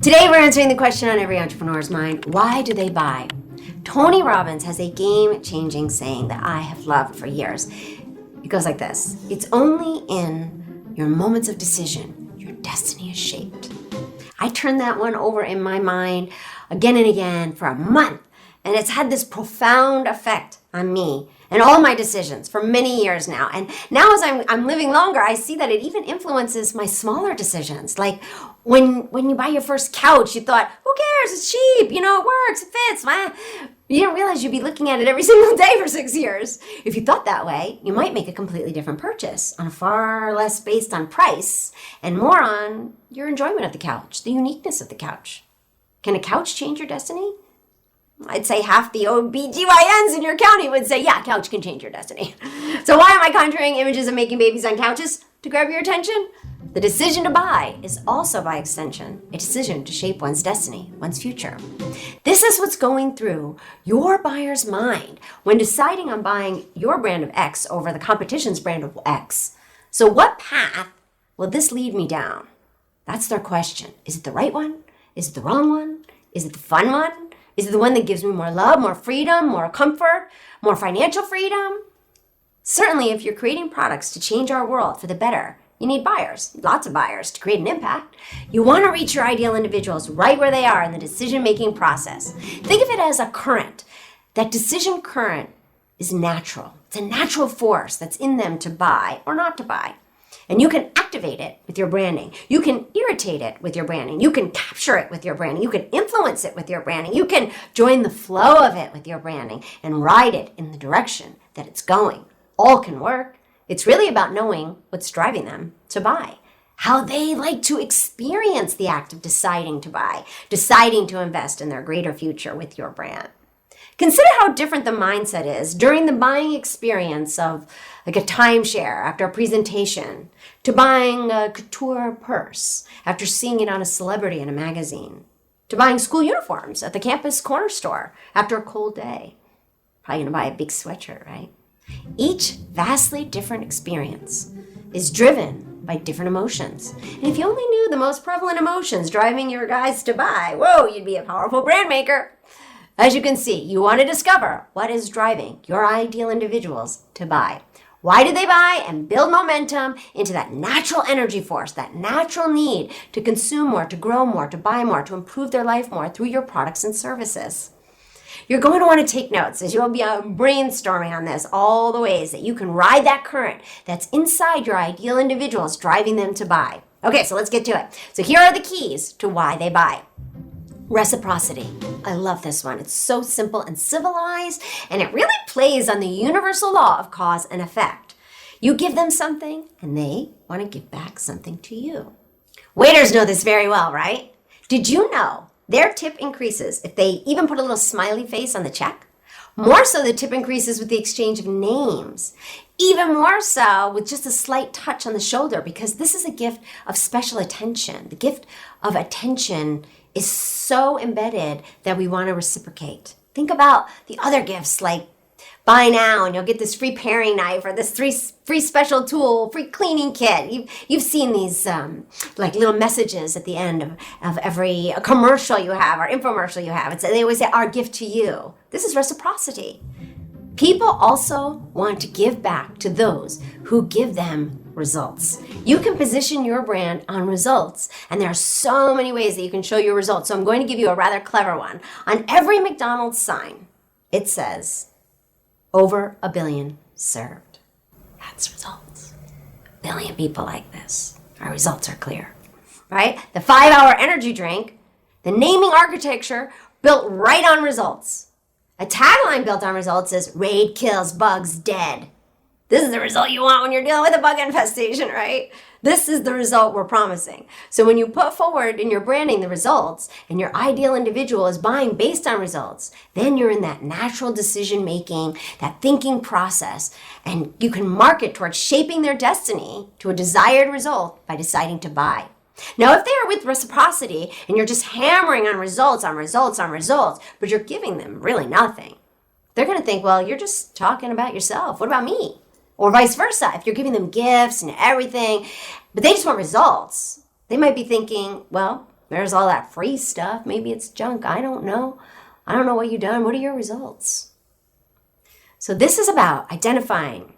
Today we're answering the question on every entrepreneur's mind: why do they buy? Tony Robbins has a game-changing saying that I have loved for years. It goes like this: it's only in your moments of decision your destiny is shaped. I turned that one over in my mind again and again for a month, and it's had this profound effect on me and all my decisions for many years now. And now as I'm living longer, I see that it even influences my smaller decisions. Like when you buy your first couch, you thought, who cares? It's cheap, it works, it fits. You didn't realize you'd be looking at it every single day for 6 years. If you thought that way, you might make a completely different purchase, on a far less based on price and more on your enjoyment of the couch, the uniqueness of the couch. Can a couch change your destiny? I'd say half the OBGYNs in your county would say, yeah, couch can change your destiny. So why am I conjuring images of making babies on couches? To grab your attention? The decision to buy is also, by extension, a decision to shape one's destiny, one's future. This is what's going through your buyer's mind when deciding on buying your brand of X over the competition's brand of X. So what path will this lead me down? That's their question. Is it the right one? Is it the wrong one? Is it the fun one? Is it the one that gives me more love, more freedom, more comfort, more financial freedom? Certainly, if you're creating products to change our world for the better, you need buyers, lots of buyers, to create an impact. You want to reach your ideal individuals right where they are in the decision-making process. Think of it as a current. That decision current is natural. It's a natural force that's in them to buy or not to buy. And you can activate it with your branding. You can irritate it with your branding. You can capture it with your branding. You can influence it with your branding. You can join the flow of it with your branding and ride it in the direction that it's going. All can work. It's really about knowing what's driving them to buy, how they like to experience the act of deciding to buy, deciding to invest in their greater future with your brand. Consider how different the mindset is during the buying experience of like a timeshare after a presentation, to buying a couture purse after seeing it on a celebrity in a magazine, to buying school uniforms at the campus corner store after a cold day. Probably gonna buy a big sweatshirt, right? Each vastly different experience is driven by different emotions. And if you only knew the most prevalent emotions driving your guys to buy, whoa, you'd be a powerful brand maker. As you can see, you want to discover what is driving your ideal individuals to buy. Why do they buy? And build momentum into that natural energy force, that natural need to consume more, to grow more, to buy more, to improve their life more through your products and services. You're going to want to take notes as you'll be brainstorming on this, all the ways that you can ride that current that's inside your ideal individuals, driving them to buy. Okay, so let's get to it. So here are the keys to why they buy. Reciprocity. I love this one. It's so simple and civilized, and it really plays on the universal law of cause and effect. You give them something, and they want to give back something to you. Waiters know this very well, right? Did you know their tip increases if they even put a little smiley face on the check? More so, the tip increases with the exchange of names. Even more so with just a slight touch on the shoulder, because this is a gift of special attention. The gift of attention is so embedded that we want to reciprocate. Think about the other gifts like buy now and you'll get this free paring knife or this free special tool, free cleaning kit. You've seen these like little messages at the end of every commercial you have or infomercial you have. They always say, our gift to you. This is reciprocity. People also want to give back to those who give them results. You can position your brand on results, and there are so many ways that you can show your results. So I'm going to give you a rather clever one. On every McDonald's sign, it says, over 1 billion served. That's results. 1 billion people like this. Our results are clear, right? The 5-hour energy drink, the naming architecture built right on results. A tagline built on results is raid kills bugs dead. This is the result you want when you're dealing with a bug infestation, right? This is the result we're promising. So when you put forward in your branding the results and your ideal individual is buying based on results, then you're in that natural decision making, that thinking process, and you can market towards shaping their destiny to a desired result by deciding to buy. Now, if they are with reciprocity and you're just hammering on results, but you're giving them really nothing, they're going to think, well, you're just talking about yourself. What about me? Or vice versa. If you're giving them gifts and everything, but they just want results, they might be thinking, well, There's all that free stuff. Maybe it's junk. I don't know. I don't know what you've done. What are your results? So this is about identifying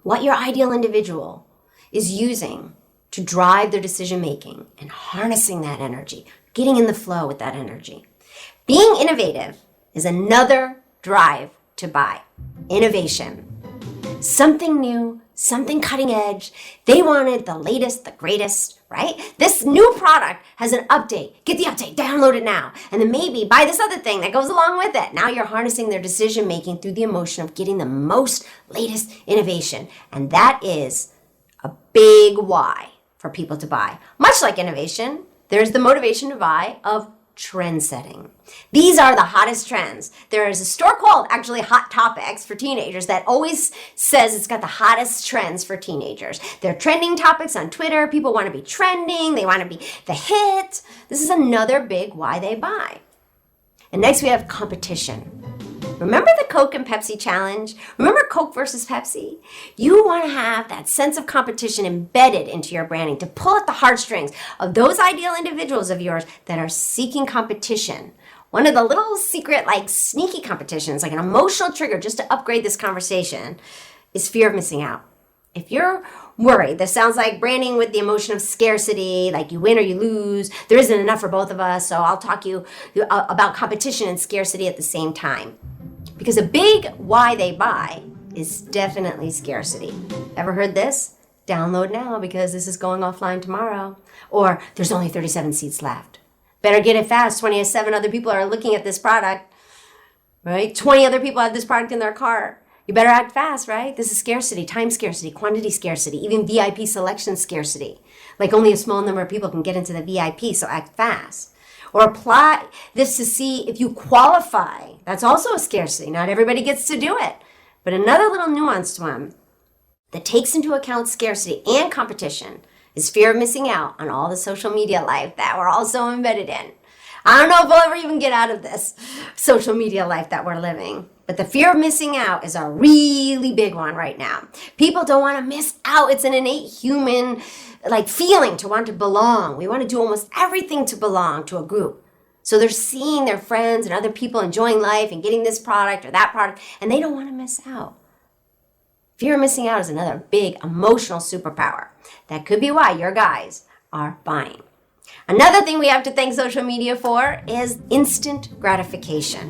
what your ideal individual is using to drive their decision making and harnessing that energy, getting in the flow with that energy. Being innovative is another drive to buy. Innovation. Something new, something cutting edge. They wanted the latest, the greatest, right? This new product has an update. Get the update, download it now. And then maybe buy this other thing that goes along with it. Now you're harnessing their decision making through the emotion of getting the most latest innovation. And that is a big why for people to buy. Much like innovation, there's the motivation to buy of trend setting. These are the hottest trends. There is a store called actually Hot Topics for teenagers that always says it's got the hottest trends for teenagers. They're trending topics on Twitter. People want to be trending. They want to be the hit. This is another big why they buy. And next we have competition. Remember the Coke and Pepsi challenge? Remember Coke versus Pepsi? You want to have that sense of competition embedded into your branding to pull at the heartstrings of those ideal individuals of yours that are seeking competition. One of the little secret, like sneaky competitions, like an emotional trigger just to upgrade this conversation, is fear of missing out. If you're worried, this sounds like branding with the emotion of scarcity, like you win or you lose, there isn't enough for both of us, so I'll talk you about competition and scarcity at the same time. Because a big why they buy is definitely scarcity. Ever heard this? Download now because this is going offline tomorrow. Or there's only 37 seats left. Better get it fast. 27 other people are looking at this product, right? 20 other people have this product in their cart. You better act fast, right? This is scarcity, time scarcity, quantity scarcity, even VIP selection scarcity. Like only a small number of people can get into the VIP, so act fast. Or apply this to see if you qualify. That's also a scarcity. Not everybody gets to do it. But another little nuanced one that takes into account scarcity and competition is fear of missing out on all the social media life that we're all so embedded in. I don't know if we'll ever even get out of this social media life that we're living. But the fear of missing out is a really big one right now. People don't want to miss out. It's an innate human feeling to want to belong. We want to do almost everything to belong to a group. So they're seeing their friends and other people enjoying life and getting this product or that product, and they don't want to miss out. Fear of missing out is another big emotional superpower. That could be why your guys are buying. Another thing we have to thank social media for is instant gratification.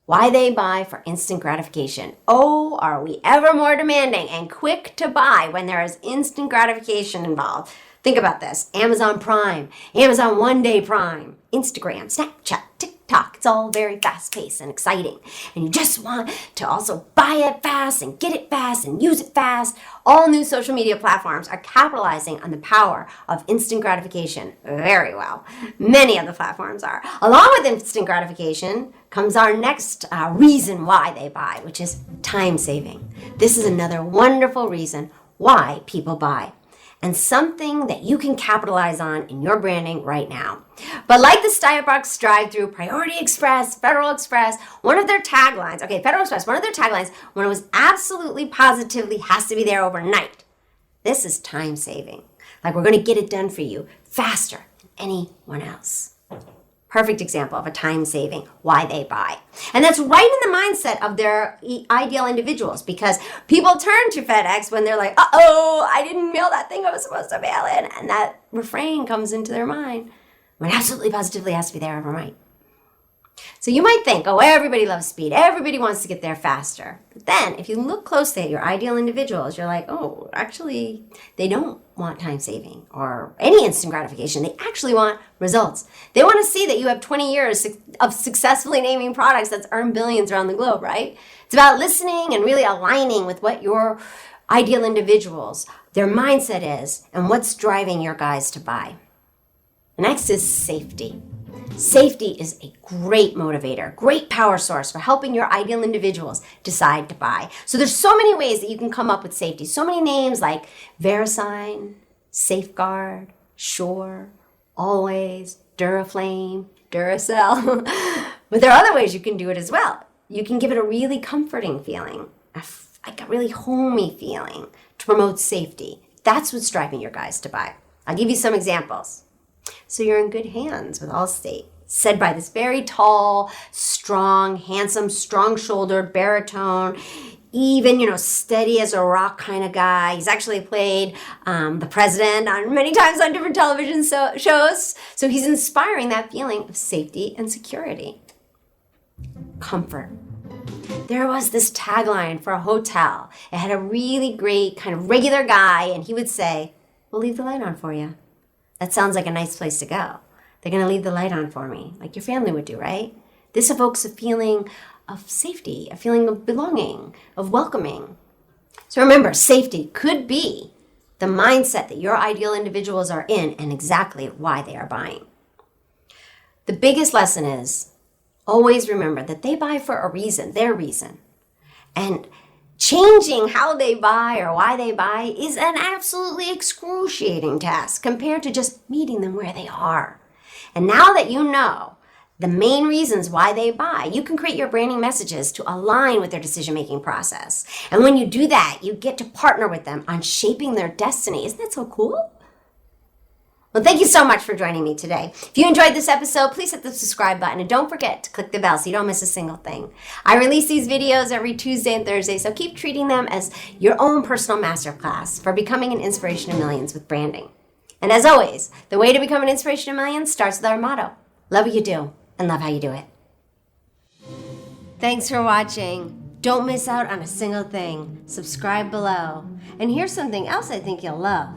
Why they buy for instant gratification. Oh, are we ever more demanding and quick to buy when there is instant gratification involved? Think about this. Amazon Prime, Amazon One Day Prime, Instagram, Snapchat, TikTok. It's all very fast-paced and exciting. And you just want to also buy it fast and get it fast and use it fast. All new social media platforms are capitalizing on the power of instant gratification very well. Many of the platforms are. Along with instant gratification comes our next reason why they buy, which is time saving. This is another wonderful reason why people buy, and something that you can capitalize on in your branding right now. But like the Starbucks drive-thru, Priority Express, Federal Express, Federal Express, one of their taglines, when it was absolutely positively has to be there overnight. This is time saving. Like we're going to get it done for you faster than anyone else. Perfect example of a time saving, why they buy. And that's right in the mindset of their ideal individuals, because people turn to FedEx when they're like, uh-oh, I didn't mail that thing I was supposed to mail in. And that refrain comes into their mind when absolutely positively has to be there overnight. So you might think, oh, everybody loves speed. Everybody wants to get there faster. But then if you look closely at your ideal individuals, you're like, oh, actually, they don't want time saving or any instant gratification. They actually want results. They want to see that you have 20 years of successfully naming products that's earned billions around the globe, right? It's about listening and really aligning with what your ideal individuals, their mindset is, and what's driving your guys to buy. Next is safety. Safety is a great motivator, great power source for helping your ideal individuals decide to buy. So there's so many ways that you can come up with safety. So many names like VeriSign, Safeguard, Sure, Always, Duraflame, Duracell. But there are other ways you can do it as well. You can give it a really comforting feeling, like a really homey feeling to promote safety. That's what's driving your guys to buy. I'll give you some examples. So you're in good hands with Allstate, said by this very tall, strong, handsome, strong-shouldered, baritone, even, steady as a rock kind of guy. He's actually played the president many times on different television shows. So he's inspiring that feeling of safety and security. Comfort. There was this tagline for a hotel. It had a really great kind of regular guy, and he would say, "We'll leave the light on for you." That sounds like a nice place to go. They're going to leave the light on for me, like your family would do, right? This evokes a feeling of safety, a feeling of belonging, of welcoming. So remember, safety could be the mindset that your ideal individuals are in and exactly why they are buying. The biggest lesson is always remember that they buy for a reason, their reason. And changing how they buy or why they buy is an absolutely excruciating task compared to just meeting them where they are. And now that you know the main reasons why they buy, you can create your branding messages to align with their decision-making process. And when you do that, you get to partner with them on shaping their destiny. Isn't that so cool? Well, thank you so much for joining me today. If you enjoyed this episode, please hit the subscribe button and don't forget to click the bell so you don't miss a single thing. I release these videos every Tuesday and Thursday, so keep treating them as your own personal masterclass for becoming an inspiration to millions with branding. And as always, the way to become an inspiration to millions starts with our motto: love what you do and love how you do it. Thanks for watching. Don't miss out on a single thing. Subscribe below. And here's something else I think you'll love.